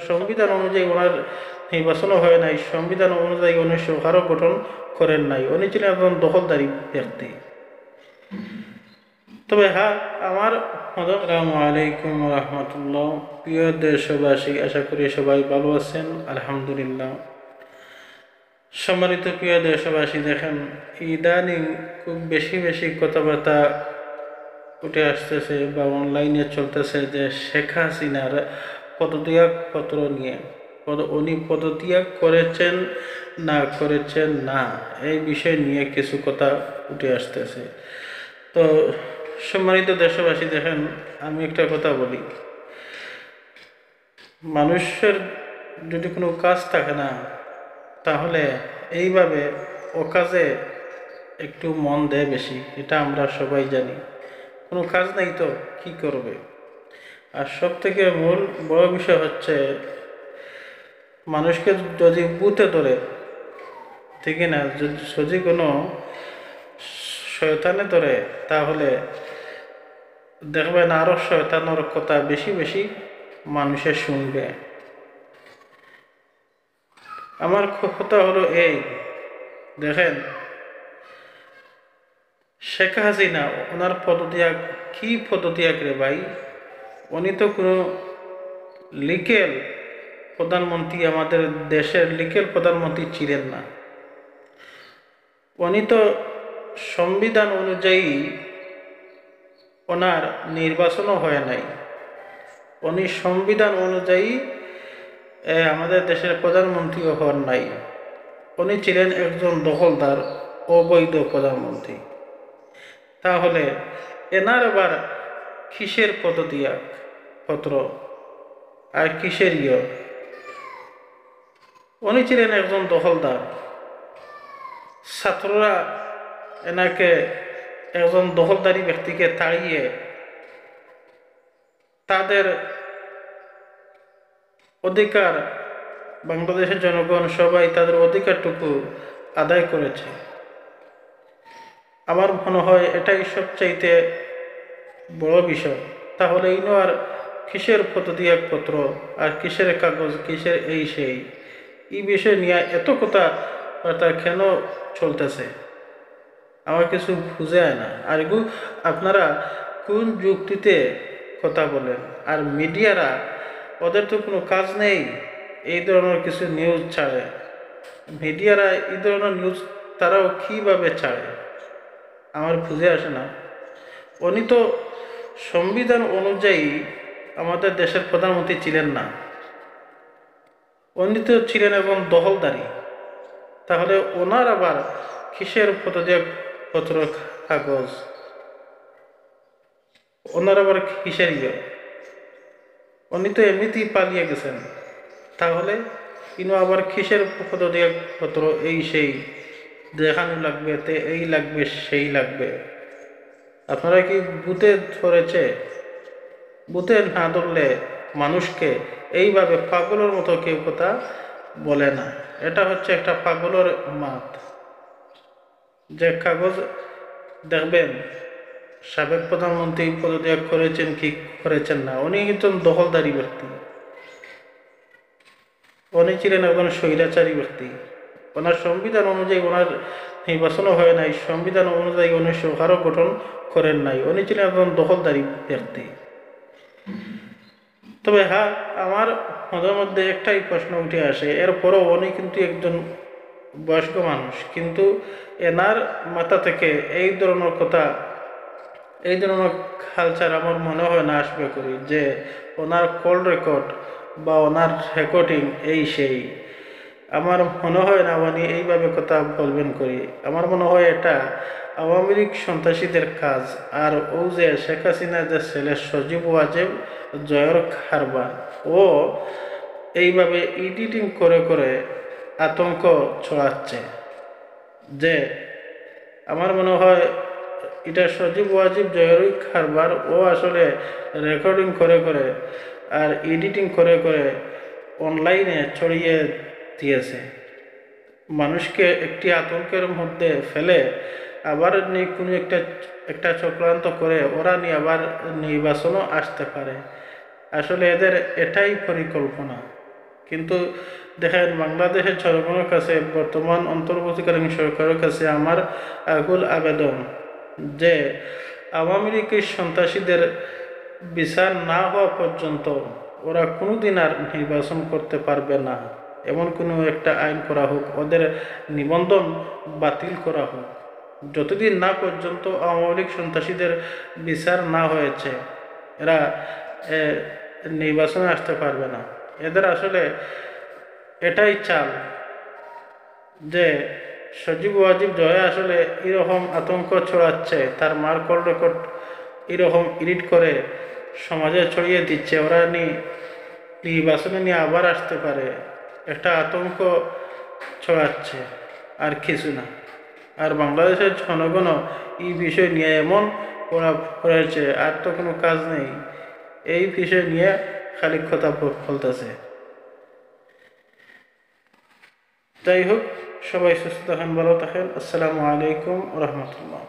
সংবিধান অনুযায়ী ওনার নির্বাচনও হয় নাই, সংবিধান অনুযায়ী উনি সরকারও গঠন করেন নাই, উনি ছিলেন একজন দখলদারি ব্যক্তি। তবে হ্যাঁ, আমার আসসালামু আলাইকুম রহমতুল্লাহ। প্রিয় দেশবাসী, আশা করি সবাই ভালো আছেন, আলহামদুলিল্লাহ। সম্মানিত প্রিয় দেশবাসী, দেখেন ইদানিং খুব বেশি বেশি কথাবার্তা উঠে আসতেছে বা অনলাইনে চলতেছে যে শেখ হাসিনার পদত্যাগপত্র নিয়ে, উনি পদত্যাগ করেছেন না করেছেন না, এই বিষয় নিয়ে কিছু কথা উঠে আসতেছে। তো সম্মানিত দেশবাসী, দেখেন আমি একটা কথা বলি, মানুষের যদি কোনো কাজ থাকে না, তাহলে এইভাবে অকাজে একটু মন দেয় বেশি, এটা আমরা সবাই জানি। কোনো কাজ নেই তো কি করবে। আর সব থেকে মূল বড় বিষয় হচ্ছে, মানুষকে যদি বুতে ধরে, ঠিক না, যদি কোনো শয়তানে ধরে, তাহলে দেখবেন আরো শয়তানের কথা বেশি বেশি মানুষের শুনবে। আমার কথা হলো এই, দেখেন শেখ হাসিনা ওনার পদত্যাগ, কি পদত্যাগ রে ভাই, উনি তো কোনো লিগেল প্রধানমন্ত্রী, আমাদের দেশের লিগেল প্রধানমন্ত্রী ছিলেন না। উনি তো সংবিধান অনুযায়ী ওনার নির্বাচনও হয় নাই, উনি সংবিধান অনুযায়ী আমাদের দেশের প্রধানমন্ত্রীও হন নাই, উনি ছিলেন একজন দখলদার, অবৈধ প্রধানমন্ত্রী। তাহলে এনার আবার কিসের পদত্যাগ পত্র আর কিসের উনি ছিলেন একজন দখলদার। ছাত্ররা এনাকে, একজন দখলদারি ব্যক্তিকে তাড়িয়ে তাদের অধিকার, বাংলাদেশের জনগণ সবাই তাদের অধিকারটুকু আদায় করেছে। আমার মনে হয় এটাই সবচাইতে বড় বিষয়। তাহলে ইনো আর কিসের পদত্যাগপত্র আর কিসের কাগজ, কিসের এই সেই, এই বিষয় নিয়ে এত কথাবার্তা কেন চলতেছে আমার কিছু বুঝে আয় না। আর আপনারা কোন যুক্তিতে কথা বলেন? আর মিডিয়ারা, ওদের তো কোনো কাজ নেই, এই ধরনের কিছু নিউজ ছাড়ে। মিডিয়ারা এই ধরনের নিউজ তারাও কীভাবে ছাড়ে আমার বুঝে আসে না। উনি তো সংবিধান অনুযায়ী আমাদের দেশের প্রধানমন্ত্রী ছিলেন না, উনি তো ছিলেন এবং দখলদারি। তাহলে ওনার আবার কিসের পদত্যাগপত্র কাগজ, ওনার আবার কিসের উনি তো এমনিতেই পালিয়ে গেছেন। তাহলে ইনো আবার কিসের পদত্যাগপত্র এই সেই দেখানো লাগবে, তে এই লাগবে সেই লাগবে। আপনারা কি বুথে ধরেছে? বুথে না ধরলে মানুষকে এইভাবে পাগলের মতো কেউ কথা বলে না। এটা হচ্ছে একটা পাগলের মাত। যে কাগজ দেখবেন সাবেক প্রধানমন্ত্রী পদত্যাগ করেছেন কি করেছেন না, উনি একজন দখলদারি ব্যক্তি, উনি ছিলেন একজন স্বৈরাচারী ব্যক্তি। ওনার সংবিধান অনুযায়ী ওনার নির্বাচনও হয় নাই, সংবিধান অনুযায়ী উনি সরকারও গঠন করেন নাই, উনি ছিলেন একজন দখলদারি ব্যক্তি। তবে হ্যাঁ, আমার মনের মধ্যে একটাই প্রশ্ন উঠে আসে, এরপরও উনি কিন্তু একজন বয়স্ক মানুষ, কিন্তু এনার মাথা থেকে এই ধরনের কথা, এই ধরনের কালচার আমার মনে হয় না আসবে করি, যে ওনার কল রেকর্ড বা ওনার রেকর্ডিং এই সেই। আমার মনে হয় না উনি এইভাবে কথা বলবেন করি। আমার মনে হয় এটা আওয়ামী লীগ সন্ত্রাসীদের কাজ। আর ও যে শেখ হাসিনার যে ছেলে সজীব ওয়াজেদ জয়ের কারবার, ও এইভাবে এডিটিং করে করে আতঙ্ক ছড়াচ্ছে। যে আমার মনে হয় এটা সজীব ওয়াজিব জয়েরই কারবার, ও আসলে রেকর্ডিং করে করে আর এডিটিং করে করে অনলাইনে ছড়িয়ে দিয়েছে, মানুষকে একটি আতঙ্কের মধ্যে ফেলে আবার কোনো একটা চক্রান্ত করে ওরা নিয়ে আবার নির্বাচনও আসতে পারে। আসলে এদের এটাই পরিকল্পনা। কিন্তু দেখেন বাংলাদেশের জনগণের কাছে বর্তমান অন্তর্বর্তীকালীন সরকারের কাছে আমার আকুল আবেদন যে আওয়ামী লীগের সন্ত্রাসীদের বিচার না হওয়া পর্যন্ত ওরা কোনোদিন আর নির্বাচন করতে পারবে না, এমন কোনো একটা আইন করা হোক, ওদের নিবন্ধন বাতিল করা হোক। যতদিন না পর্যন্ত আওয়ামী লীগ সন্ত্রাসীদের বিচার না হয়েছে এরা নির্বাচনে আসতে পারবে না। এদের আসলে এটাই চাল যে সজীব ওয়াজিব জয় আসলে এরকম আতঙ্ক ছড়াচ্ছে, তার মার কল রেকর্ড এরকম এডিট করে সমাজে ছড়িয়ে দিচ্ছে, ওরা নির্বাচনে নিয়ে আবার আসতে পারে, একটা আতঙ্ক ছড়াচ্ছে, আর কিছু না। আর বাংলাদেশের জনগণও এই বিষয় নিয়ে এমন করেছে, আর তো কোনো কাজ নেই, এই বিষয় নিয়ে খালি কথা বলতেছে। যাই হোক, সবাই সুস্থ থাকেন, ভালো থাকেন। আসসালামু আলাইকুম রহমতুল্লাহ।